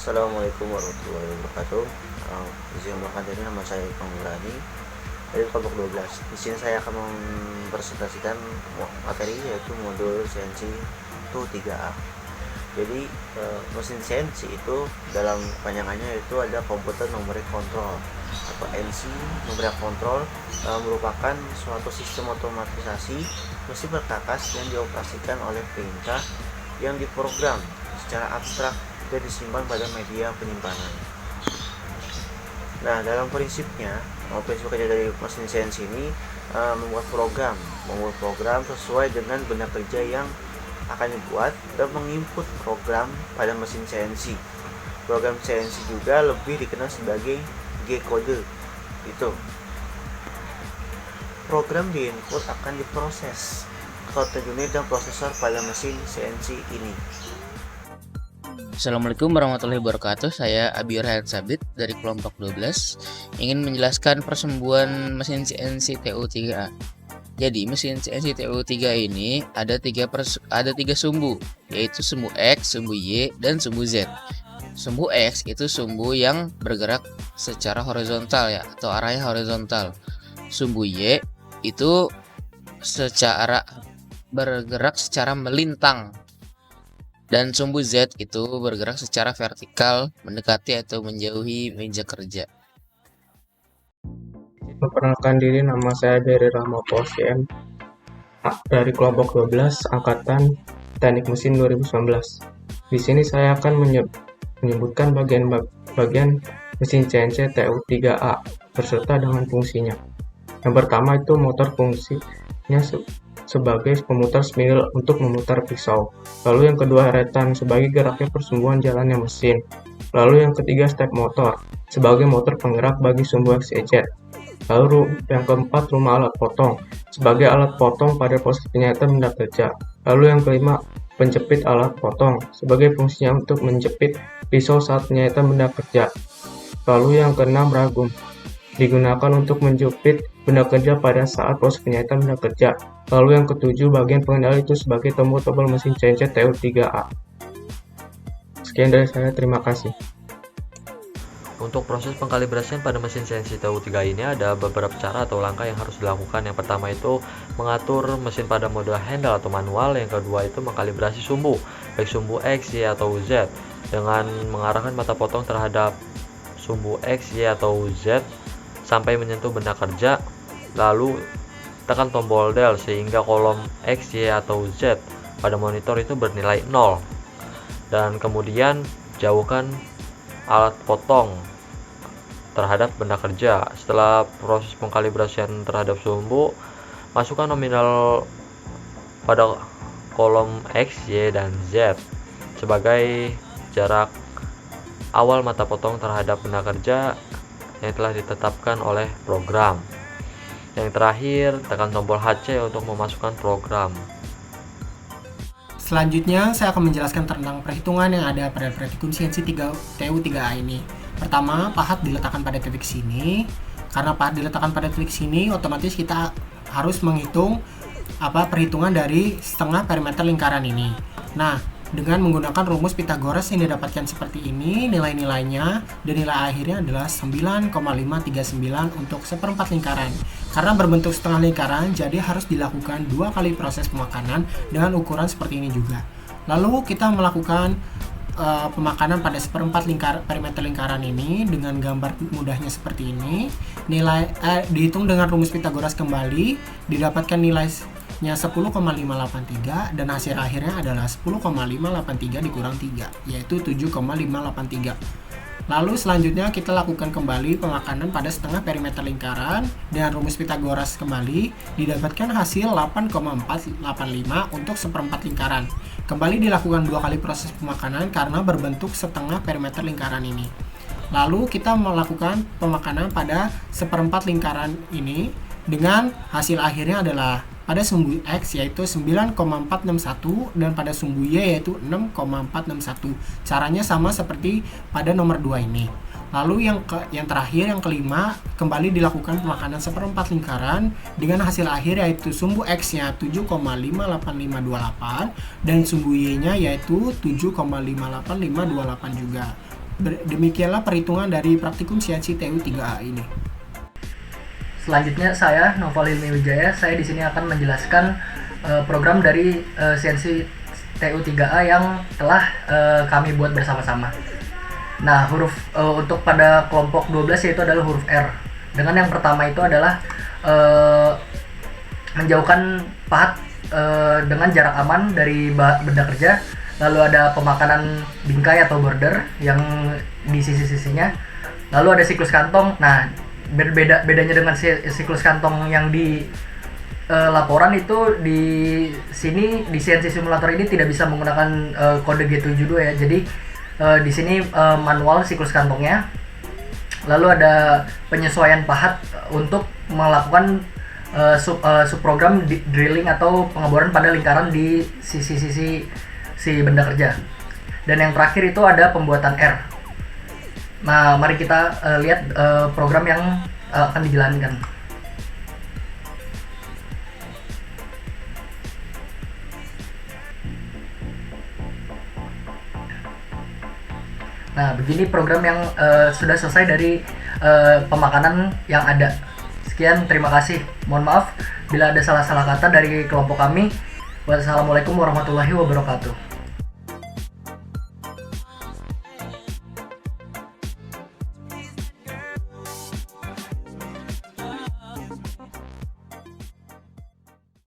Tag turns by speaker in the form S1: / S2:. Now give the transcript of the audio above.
S1: Assalamualaikum warahmatullahi wabarakatuh. Izin memperkenalkan diri, nama saya Ipang Murani dari kelompok 12. Di sini saya akan mempresentasikan materi yaitu modul CNC itu 3A. Jadi mesin CNC itu dalam panjangannya itu ada komputer numeric control atau NC. Numeric control merupakan suatu sistem otomatisasi mesin perkakas yang dioperasikan oleh perintah yang diprogram secara abstrak dan disimpan pada media penyimpanan. Nah, dalam prinsipnya, prinsip kerja dari mesin CNC ini membuat program sesuai dengan benda kerja yang akan dibuat dan menginput program pada mesin CNC. Program CNC juga lebih dikenal sebagai G-kode. Itu program diinput akan diproses ke unit dan prosesor pada mesin CNC ini.
S2: Assalamualaikum warahmatullahi wabarakatuh. Saya Abi Rehan Sabit dari kelompok 12 ingin menjelaskan persembuhan mesin CNC TU3A. Jadi mesin CNC TU3 ini ada tiga sumbu, yaitu sumbu X, sumbu Y, dan sumbu Z. Sumbu X itu sumbu yang bergerak secara horizontal ya, atau arahnya horizontal. Sumbu Y itu bergerak secara melintang. Dan sumbu Z itu bergerak secara vertikal mendekati atau menjauhi meja kerja.
S3: Perkenalkan diri, nama saya Dery Rahma Posiem dari kelompok 12 angkatan Teknik Mesin 2019. Di sini saya akan menyebutkan bagian mesin CNC TU3A beserta dengan fungsinya. Yang pertama itu motor, fungsinya sebagai pemutar spindle untuk memutar pisau. Lalu yang kedua heretan sebagai geraknya persumbuhan jalannya mesin. Lalu yang ketiga step motor sebagai motor penggerak bagi sumbu X, Y, Z. Lalu yang keempat rumah alat potong sebagai alat potong pada proses penyajian benda kerja. Lalu yang kelima penjepit alat potong sebagai fungsinya untuk menjepit pisau saat penyajian benda kerja. Lalu yang keenam ragum digunakan untuk menjepit benda kerja pada saat proses penyajian benda kerja. Lalu yang ketujuh bagian pengendali itu sebagai tombol-tombol mesin CNC TU3A. Sekian dari saya, terima kasih.
S4: Untuk proses pengkalibrasian pada mesin CNC TU3 ini ada beberapa cara atau langkah yang harus dilakukan. Yang pertama itu mengatur mesin pada mode handle atau manual. Yang kedua itu mengkalibrasi sumbu, baik sumbu X, Y, atau Z dengan mengarahkan mata potong terhadap sumbu X, Y, atau Z sampai menyentuh benda kerja. Lalu tekan tombol del sehingga kolom X, Y, atau Z pada monitor itu bernilai 0. Dan kemudian jauhkan alat potong terhadap benda kerja. Setelah proses pengkalibrasian terhadap sumbu, masukkan nominal pada kolom X, Y, dan Z sebagai jarak awal mata potong terhadap benda kerja yang telah ditetapkan oleh program. Yang terakhir, tekan tombol HC untuk memasukkan program.
S5: Selanjutnya, saya akan menjelaskan tentang perhitungan yang ada pada praktikum CNC TU3A ini. Pertama, pahat diletakkan pada titik sini. Karena pahat diletakkan pada titik sini, otomatis kita harus menghitung perhitungan dari setengah perimeter lingkaran ini. Nah, dengan menggunakan rumus Pythagoras yang didapatkan seperti ini, nilai-nilainya dan nilai akhirnya adalah 9,539 untuk seperempat lingkaran. Karena berbentuk setengah lingkaran, jadi harus dilakukan 2 kali proses pemakanan dengan ukuran seperti ini juga. Lalu kita melakukan pemakanan pada seperempat perimeter lingkaran ini dengan gambar mudahnya seperti ini. Nilai dihitung dengan rumus Pythagoras kembali, didapatkan nilainya 10,583 dan hasil akhirnya adalah 10,583 dikurang 3, yaitu 7,583. Lalu selanjutnya kita lakukan kembali pemakanan pada setengah perimeter lingkaran dengan rumus Pythagoras kembali, didapatkan hasil 8,485 untuk seperempat lingkaran. Kembali dilakukan 2 kali proses pemakanan karena berbentuk setengah perimeter lingkaran ini. Lalu kita melakukan pemakanan pada seperempat lingkaran ini dengan hasil akhirnya adalah pada sumbu X yaitu 9,461 dan pada sumbu Y yaitu 6,461. Caranya sama seperti pada nomor 2 ini. Lalu yang terakhir, yang kelima, kembali dilakukan pemakanan seperempat lingkaran dengan hasil akhir yaitu sumbu X-nya 7,58528 dan sumbu Y-nya yaitu 7,58528 juga. Demikianlah perhitungan dari praktikum CNC TU3A ini.
S6: Selanjutnya saya Noval Hilmi Wijaya. Saya di sini akan menjelaskan program dari CNC TU3A yang telah kami buat bersama-sama. Nah, huruf untuk pada kelompok 12 yaitu adalah huruf R. Dengan yang pertama itu adalah menjauhkan pahat dengan jarak aman dari benda kerja. Lalu ada pemakanan bingkai atau border yang di sisi-sisinya. Lalu ada siklus kantong. Nah, bedanya dengan siklus kantong yang di laporan itu di sini di CNC simulator ini tidak bisa menggunakan kode G72 ya. Jadi di sini manual siklus kantongnya. Lalu ada penyesuaian pahat untuk melakukan subprogram drilling atau pengeboran pada lingkaran di sisi-sisi si benda kerja. Dan yang terakhir itu ada pembuatan R. Nah, mari kita lihat program yang akan dijalankan. Nah, begini program yang sudah selesai dari pemakanan yang ada. Sekian, terima kasih. Mohon maaf bila ada salah-salah kata dari kelompok kami. Wassalamualaikum warahmatullahi wabarakatuh.